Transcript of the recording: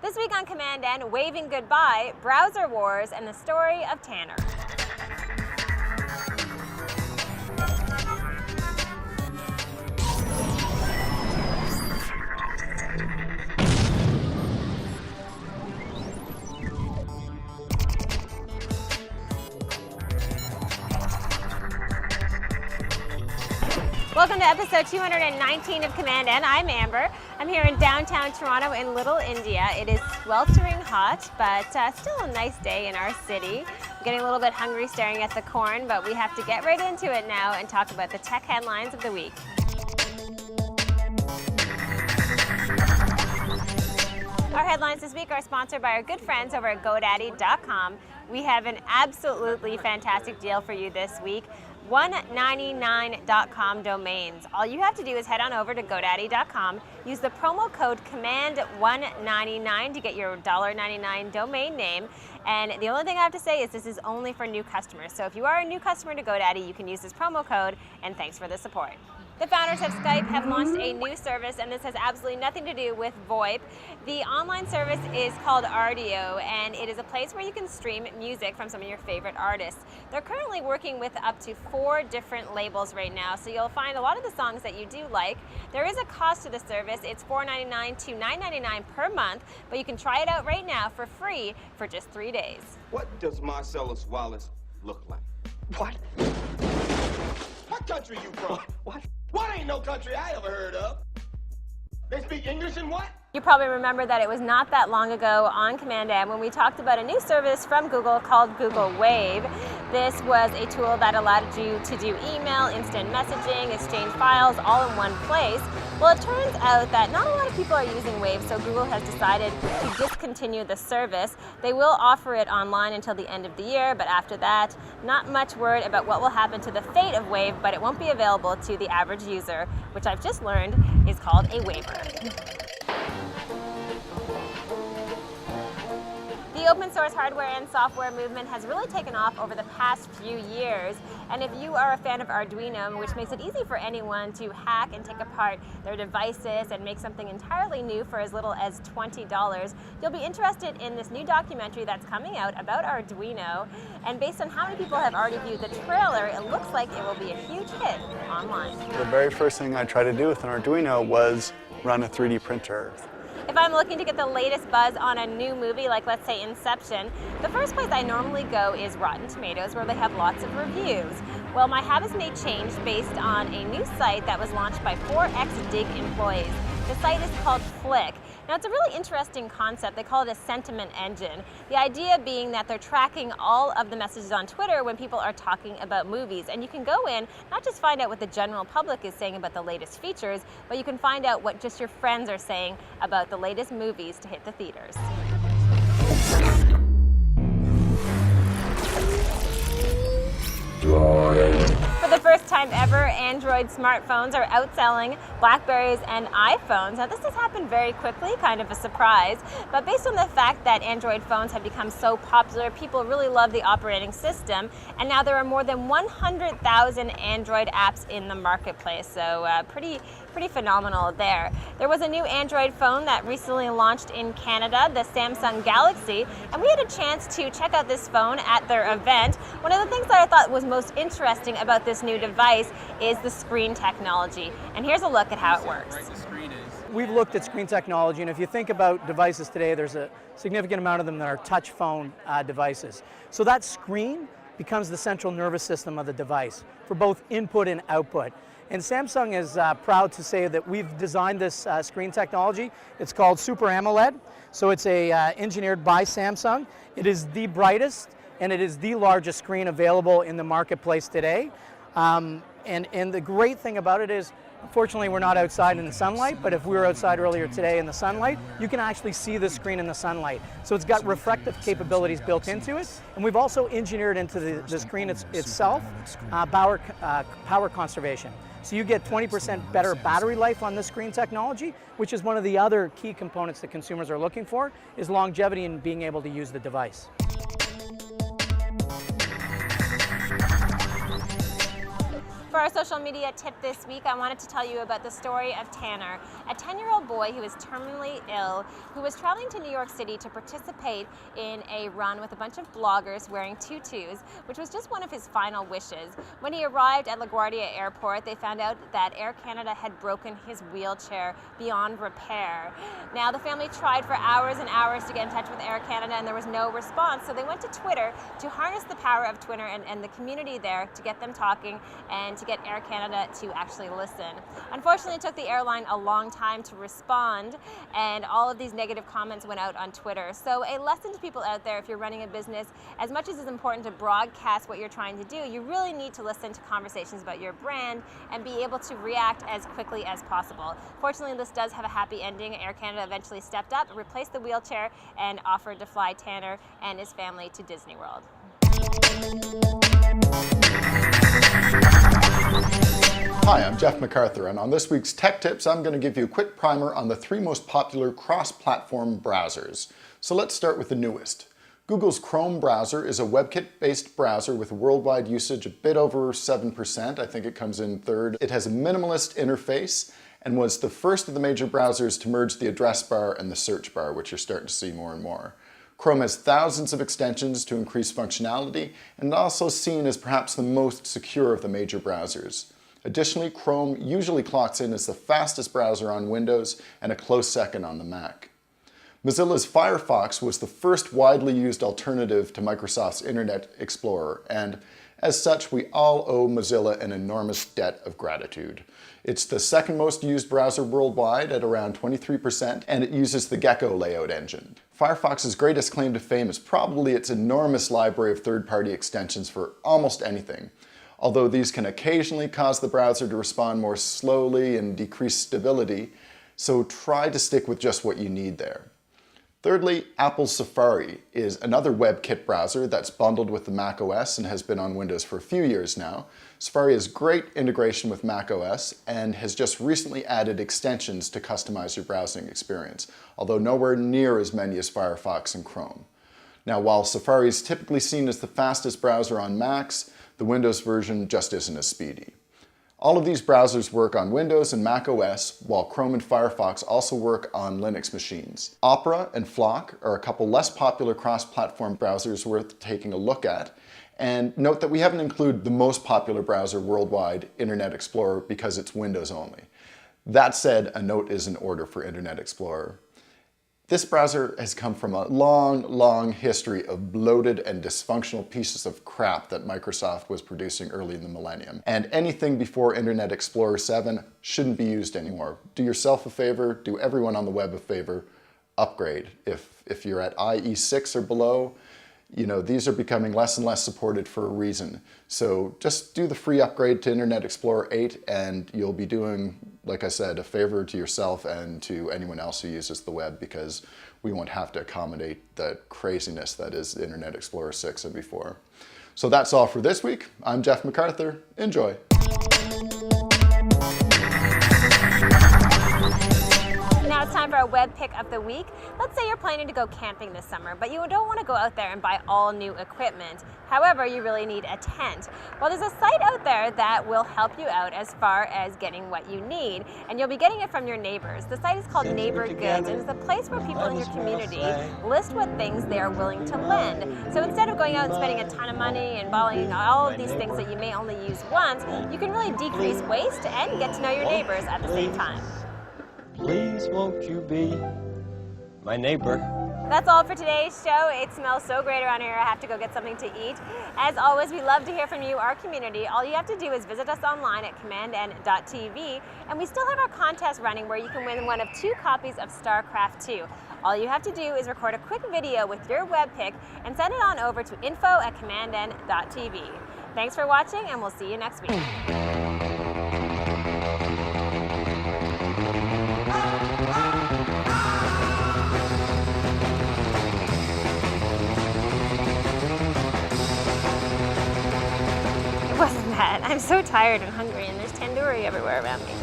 This week on commandN, waving goodbye, browser wars, and the story of Tanner. Welcome to episode 219 of commandN. I'm Amber. I'm here in downtown Toronto in Little India. It is sweltering hot, but still a nice day in our city. I'm getting a little bit hungry staring at the corn, but we have to get right into it now and talk about the tech headlines of the week. Our headlines this week are sponsored by our good friends over at GoDaddy.com. We have an absolutely fantastic deal for you this week. $1.99.com domains. All you have to do is head on over to GoDaddy.com, use the promo code command199 to get your $1.99 domain name. And the only thing I have to say is this is only for new customers. So if you are a new customer to GoDaddy, you can use this promo code, and thanks for the support. The founders of Skype have launched a new service, and this has absolutely nothing to do with VoIP. The online service is called Rdio, and it is a place where you can stream music from some of your favorite artists. They're currently working with up to 4 different labels right now, so you'll find a lot of the songs that you do like. There is a cost to the service. It's $4.99 to $9.99 per month, but you can try it out right now for free for just 3 days. What does Marcellus Wallace look like? What? What country you from? What? What ain't no country I ever heard of? They speak English and what? You probably remember that it was not that long ago on commandN when we talked about a new service from Google called Google Wave. This was a tool that allowed you to do email, instant messaging, exchange files all in one place. Well, it turns out that not a lot of people are using Wave, so Google has decided to discontinue the service. They will offer it online until the end of the year, but after that, not much word about what will happen to the fate of Wave, but it won't be available to the average user, which I've just learned is called a waiver. The open source hardware and software movement has really taken off over the past few years, and if you are a fan of Arduino, which makes it easy for anyone to hack and take apart their devices and make something entirely new for as little as $20, you'll be interested in this new documentary that's coming out about Arduino, and based on how many people have already viewed the trailer, it looks like it will be a huge hit online. The very first thing I tried to do with an Arduino was run a 3D printer. If I'm looking to get the latest buzz on a new movie, like let's say Inception, the first place I normally go is Rotten Tomatoes, where they have lots of reviews. Well, my habits may change based on a new site that was launched by 4xDig employees. The site is called Flick. Now, it's a really interesting concept. They call it a sentiment engine. The idea being that they're tracking all of the messages on Twitter when people are talking about movies. And you can go in, not just find out what the general public is saying about the latest features, but you can find out what just your friends are saying about the latest movies to hit the theaters. For the first time ever, Android smartphones are outselling Blackberries and iPhones. Now, this has happened very quickly, kind of a surprise, but based on the fact that Android phones have become so popular, people really love the operating system, and now there are more than 100,000 Android apps in the marketplace, so pretty phenomenal there. There was a new Android phone that recently launched in Canada, the Samsung Galaxy, and we had a chance to check out this phone at their event. One of the things that I thought was most interesting about this new device is the screen technology, and here's a look at how it works. We've looked at screen technology, and if you think about devices today, there's a significant amount of them that are touch phone devices. So that screen becomes the central nervous system of the device for both input and output. And Samsung is proud to say that we've designed this screen technology. It's called Super AMOLED. So it's engineered by Samsung. It is the brightest and it is the largest screen available in the marketplace today. And the great thing about it is, unfortunately, we're not outside in the sunlight, but if we were outside earlier today in the sunlight, you can actually see the screen in the sunlight. So it's got reflective capabilities built into it, and we've also engineered into the screen itself power conservation. So you get 20% better battery life on this screen technology, which is one of the other key components that consumers are looking for, is longevity in being able to use the device. For our social media tip this week, I wanted to tell you about the story of Tanner, a 10-year-old boy who is terminally ill, who was traveling to New York City to participate in a run with a bunch of bloggers wearing tutus, which was just one of his final wishes. When he arrived at LaGuardia Airport, they found out that Air Canada had broken his wheelchair beyond repair. Now, the family tried for hours and hours to get in touch with Air Canada, and there was no response, so they went to Twitter to harness the power of Twitter and the community there to get them talking and to get Air Canada to actually listen. Unfortunately, it took the airline a long time to respond, and all of these negative comments went out on Twitter. So a lesson to people out there, if you're running a business, as much as it's important to broadcast what you're trying to do, you really need to listen to conversations about your brand and be able to react as quickly as possible. Fortunately, this does have a happy ending. Air Canada eventually stepped up, replaced the wheelchair, and offered to fly Tanner and his family to Disney World. Hi, I'm Jeff MacArthur, and on this week's Tech Tips, I'm going to give you a quick primer on the 3 most popular cross-platform browsers. So let's start with the newest. Google's Chrome browser is a WebKit-based browser with worldwide usage a bit over 7%. I think it comes in third. It has a minimalist interface and was the first of the major browsers to merge the address bar and the search bar, which you're starting to see more and more. Chrome has thousands of extensions to increase functionality and also seen as perhaps the most secure of the major browsers. Additionally, Chrome usually clocks in as the fastest browser on Windows and a close second on the Mac. Mozilla's Firefox was the first widely used alternative to Microsoft's Internet Explorer, and as such, we all owe Mozilla an enormous debt of gratitude. It's the second most used browser worldwide at around 23%, and it uses the Gecko layout engine. Firefox's greatest claim to fame is probably its enormous library of third-party extensions for almost anything, although these can occasionally cause the browser to respond more slowly and decrease stability, so try to stick with just what you need there. Thirdly, Apple's Safari is another WebKit browser that's bundled with the Mac OS and has been on Windows for a few years now. Safari has great integration with Mac OS and has just recently added extensions to customize your browsing experience, although nowhere near as many as Firefox and Chrome. Now, while Safari is typically seen as the fastest browser on Macs, the Windows version just isn't as speedy. All of these browsers work on Windows and Mac OS, while Chrome and Firefox also work on Linux machines. Opera and Flock are a couple less popular cross-platform browsers worth taking a look at. And note that we haven't included the most popular browser worldwide, Internet Explorer, because it's Windows only. That said, a note is in order for Internet Explorer. This browser has come from a long history of bloated and dysfunctional pieces of crap that Microsoft was producing early in the millennium. And anything before Internet Explorer 7 shouldn't be used anymore. Do yourself a favor, do everyone on the web a favor, upgrade. If you're at IE 6 or below, you know, these are becoming less and less supported for a reason. So just do the free upgrade to Internet Explorer 8 and you'll be doing, like I said, a favor to yourself and to anyone else who uses the web, because we won't have to accommodate the craziness that is Internet Explorer 6 and before. So that's all for this week. I'm Jeff MacArthur. Enjoy. Now it's time for our web pick of the week. Let's say you're planning to go camping this summer, but you don't want to go out there and buy all new equipment. However, you really need a tent. Well, there's a site out there that will help you out as far as getting what you need, and you'll be getting it from your neighbors. The site is called Neighbor Goods, and it's a place where people in your community list what things they are willing to lend. So instead of going out and spending a ton of money and buying all of these things that you may only use once, you can really decrease waste and get to know your neighbors at the same time. Please won't you be my neighbor? That's all for today's show. It smells so great around here. I have to go get something to eat. As always, we love to hear from you, our community. All you have to do is visit us online at commandN.tv, and we still have our contest running where you can win one of 2 copies of StarCraft 2. All you have to do is record a quick video with your web pick and send it on over to info@commandN.tv. Thanks for watching, and we'll see you next week. Wasn't that? I'm so tired and hungry, and there's tandoori everywhere around me.